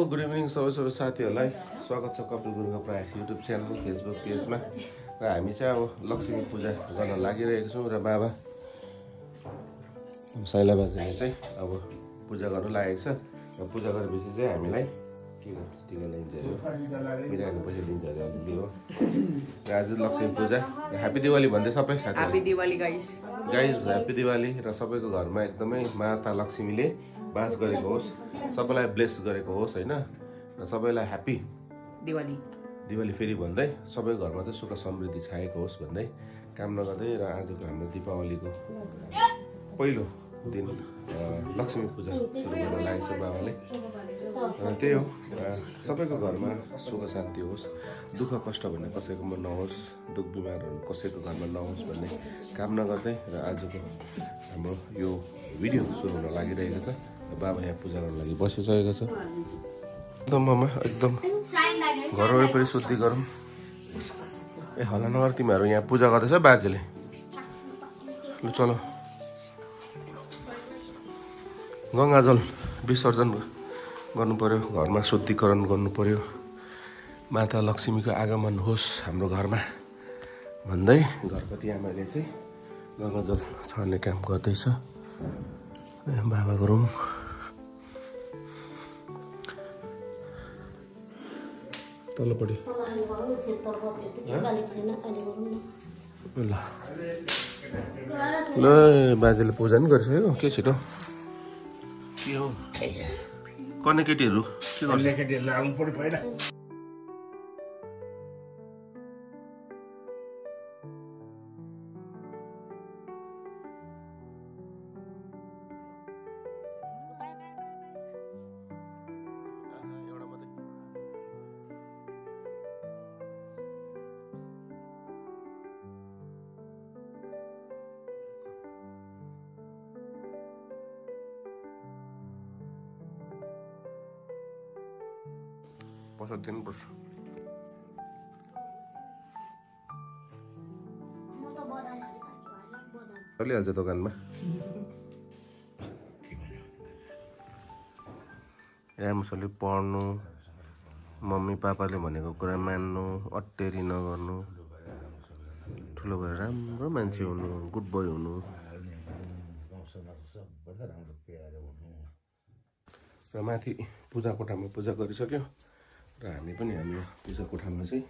Good evening सबै साथीहरूलाई स्वागत छ कपिल गुरुङको प्रयास युट्युब च्यानल फेसबुक पेजमा र हामी चाहिँ अब लक्ष्मी पूजा गर्न लागिरहेको छौँ र बाबा साइला बाजेले चाहिँ अब पूजा गर्न लागेको छ र पूजा गरेपछि चाहिँ हामीलाई के गर्छ टिका लिन्छ अरे बिरानो पैसा लिन्छ अरे अलिअलि हो र आज लक्ष्मी पूजा ह्याप्पी दिवाली भन्दै सबै साथी happy Diwali guys happy Diwali र सबैको घरमा एकदमै माता लक्ष्मीले बास गरेको होस् सबैलाई ब्लेस गरेको होस् हैन र सबैलाई ह्याप्पी दिवाली फेरि भन्दै सबै घरमा चाहिँ सुख समृद्धि छाएको होस् भन्दै कामना गर्दै र आजको हाम्रो दीपावलीको पहिलो दिन लक्ष्मी पूजा सुरु गर्न लागेको छ बाबाले त्यही हो सबैको घरमा सुख शान्ति होस् दुःख कष्ट भन्ने कसैकोमा नहोस् दुःख बिमारहरू कसैको घरमा नहोस् भन्ने कामना गर्दै र आजको हाम्रो यो भिडियो सुरु हुन लागिरहेको छ बाबा यहाँ पूजा गर्न लागि बसिसकेको छ एकदम मामा एकदम घर वरिपरि शुद्धि गरौँ ए हल्ला नगर तिमीहरू यहाँ पूजा गर्दैछ बाजेले ल चलो गङ्गाजल विसर्जन गर्नु पर्यो घरमा शुद्धिकरण गर्नु पर्यो माता लक्ष्मीको आगमन होस् हाम्रो घरमा भन्दै घरपति आमाले चाहिँ गङ्गाजल छर्ने काम गर्दैछ बाबाको रुम तलपट्टि ल बाजेले पूजा पनि गरिसक्यो के छिटो के हो कन्ने केटीहरू के गर्छ केटीहरूलाई आउनु पर्यो पहिला पैसा दिनुपर्छ चलिहाल्छ दोकानमा राम्रोसँगले पढ्नु मम्मी पापाले भनेको कुरा मान्नु अटेरी नगर्नु ठुलो भएर राम्रो मान्छे हुनु गुड बोय हुनु र माथि पूजा कोठामा पूजा गरिसक्यो र हामी पनि हाम्रो पूजा कोठामा चाहिँ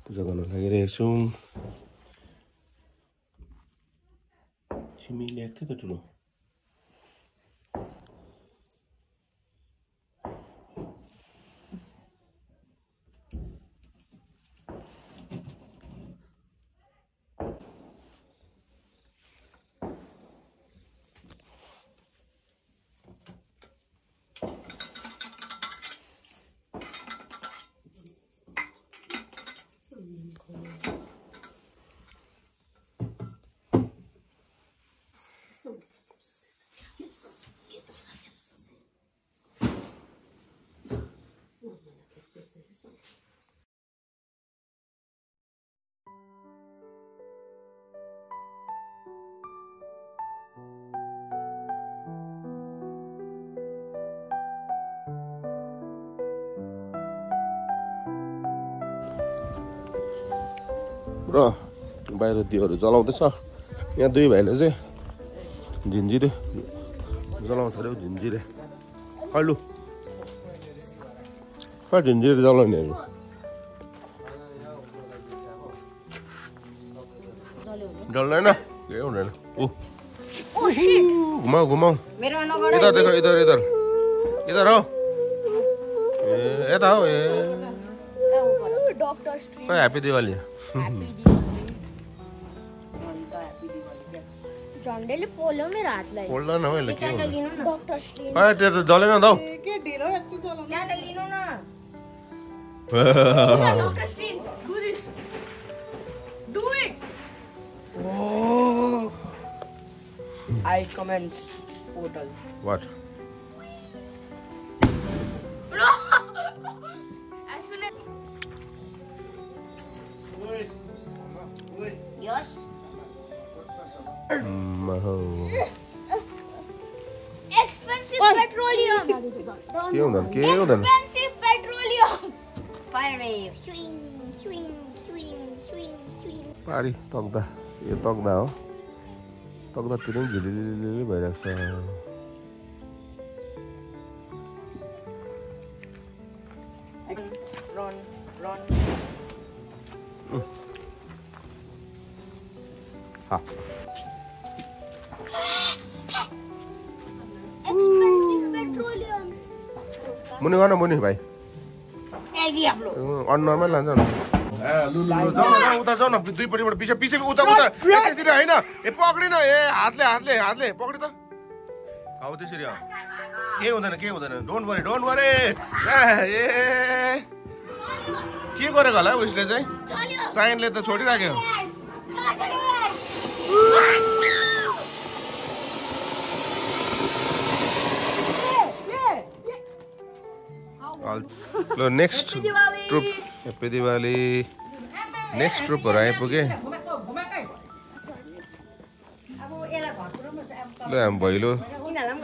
पूजा गर्न लागिरहेको छौँ छिमी ल्याएको थियो त ठुलो र बाहिर दियोहरू जलाउँदैछ यहाँ दुई भाइले चाहिँ झिन्जिरे जलाउँछ अरे झिन्जिरे कहिले कहाँ झिन्जिरे जलाउनेहरू जल्दैन केही हुँदैन घुमाऊ घुमाऊ इधर देखो इधर इधर इधर हो ए यता हो ए ह्याप्पी दिवाली झन्डेले पोल्यो मेरो हातलाई पोल्दैन हो यसले के हुन्छ डक्टर स्ट्रेन्ज अरे त्यो त जलेन त हौ के ढिलो यति चलाउनु यहाँ त लिनु न doctor strange do this do it I commence portal. What? No. As soon as yes. Expensive but petroleum. के हुँदैन के हुँदैन Expensive petroleum. Fire wave. Swing, swing, swing, swing, swing. पारी तक्दा यो तक्दा हो तक्दातिर पनि झिलिलिली भइरहेको छ Run, run. Expensive petroleum. मुनि गर्न मुनि भाइ Hey, diablo. अनुहारमै लान्छ न लु उता जाऊ न दुईपट्टिबाट पछि पछि उता उता त्यसरी होइन ए पक्रिन ए हातले पक्रि त हौ त्यसरी हो के हुँदैन डोन्ट वरी ए के गरेको होला उसले चाहिँ साइनले त छोडिराख्यो ल next troop happy Diwali next ट्रुपहरू आइपुगे ल हामी भैलो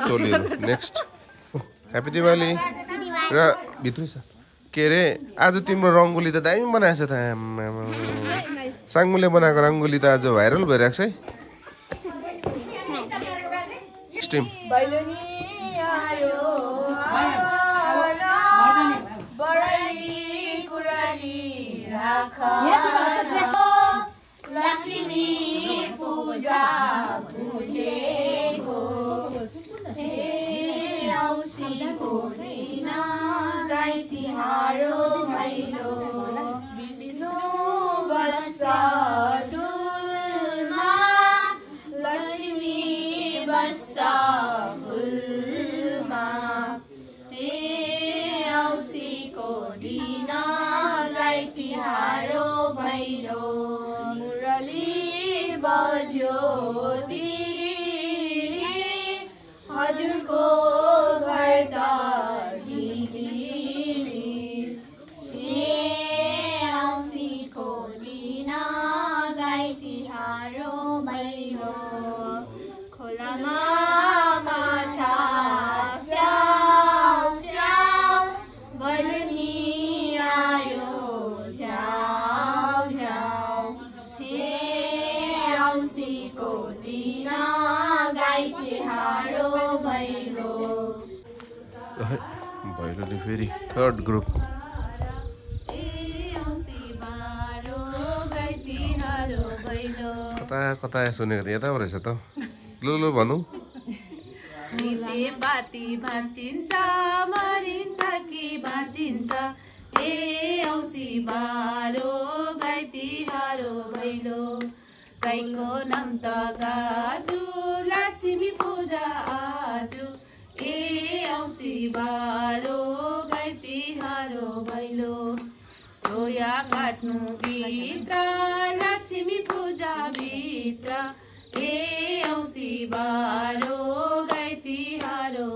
चोलीहरू नेक्स्ट ह्याप्पी दिवाली र भित्रै छ के अरे आज तिम्रो रङ्गोली त दामी बनाएको छ त साङ्मुले बनाएको रङ्गोली त आज भाइरल भइरहेको छ है स्टिम लक्ष्मी पूजा पूजेको औँसीको दिन गाई तिहारो भैलो विष्णु बस्छ टुलमा लक्ष्मी बस्छ फुलमा औँसीको दिन गाई तिहारो भैलो मुरली बज्यो तिरी हजुरको घर त झिलिरी औँसीको दिन गाई तिहारो भैलो खोलामा माछा स्याउ स्याउ भैलेनी आयो झ्याउ झ्याउ औँसीको दिन गाई तिहारो भैलो भैलोले फेरि थर्ड ग्रुप कता सुनेको त यता रहेछ त लु भनौँ बाती भाँचिन्छ मरिन्छ कि भाँचिन्छ ए औँसी बारो गाई तिहारो भैलो गाईको नाम त गाजु लक्ष्मी पूजा आजु ए औँसी बारो गाई तिहारो भैलो चोया काट्नु गीत लक्ष्मी पूजा भित्र ए औँसी बारो गाई तिहारो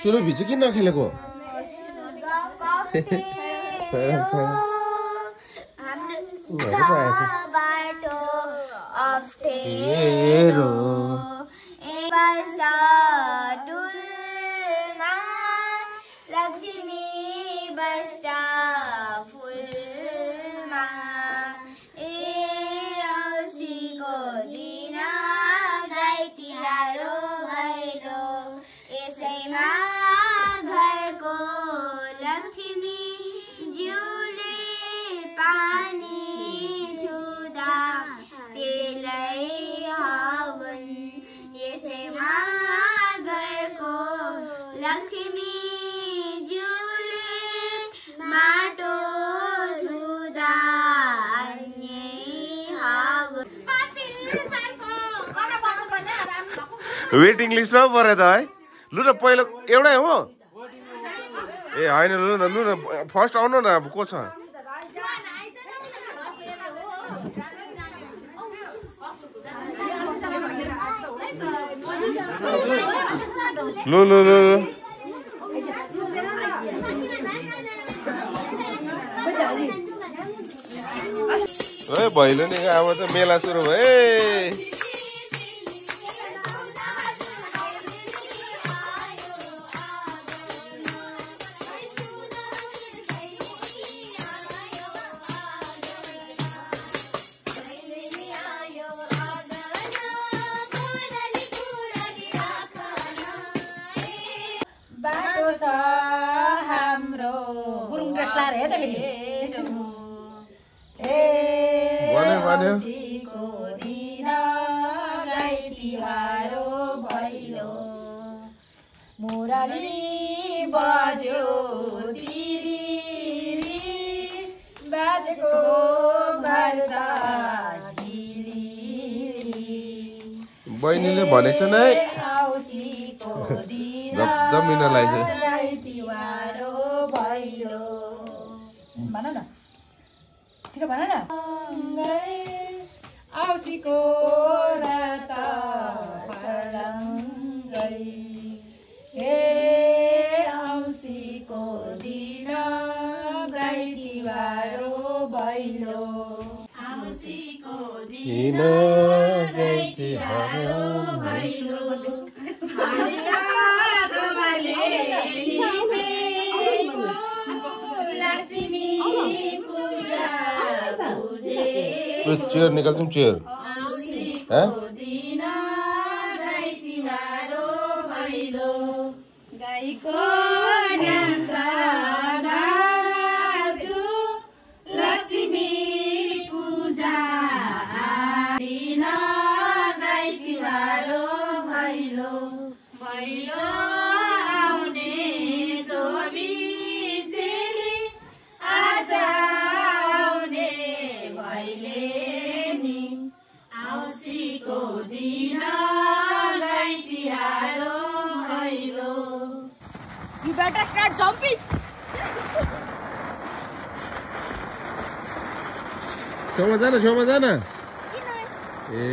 सुरु भित्र किन नखेलेको बाटो अप्ठ्यारो टुलमा लक्ष्मी बस्छ फुलमा औँसीको दिन गाई तिहारो भैलो यसैमा घरको लक्ष्मी ज्यूले पानी छुँदा त्यसलाई हवन यसैमा घरको लक्ष्मी ज्यूले माटो छुँदा वेटिङ लिस्टमा पऱ्यो त है लु न पहिलो एउटै हो ए होइन लु न फर्स्ट आउनु न अब को छ लु है भैलेनी अब त मेला सुरु भयो। बाटो छ हाम्रो गुरुङ ड्रेस लाएर हेर औँसीको दिन गाई तिहारो भैलो मुरली बज्यो तिरी बाजेको घरका झिली बहिनीले भनेछ नै औँसीको दिन जमिनलाई गाई तिहारो भैलो भन न छिटो भन न औँसीको रात फर्लङ्गै हे औँसीको दिन गाई तिहारो भैलो औँसीको दिन गाई तिहारो भैलो चेयर निकाल तुम चेयर हैं गाईको लक्ष्मी पूजा दिन गाई तिहारो भैलो भैलो आउने धोबी चेली आज आउने भैलेनी औँसीको दिन गाई तिहारो Bhailo. You better start jumping. छेउमा जान ए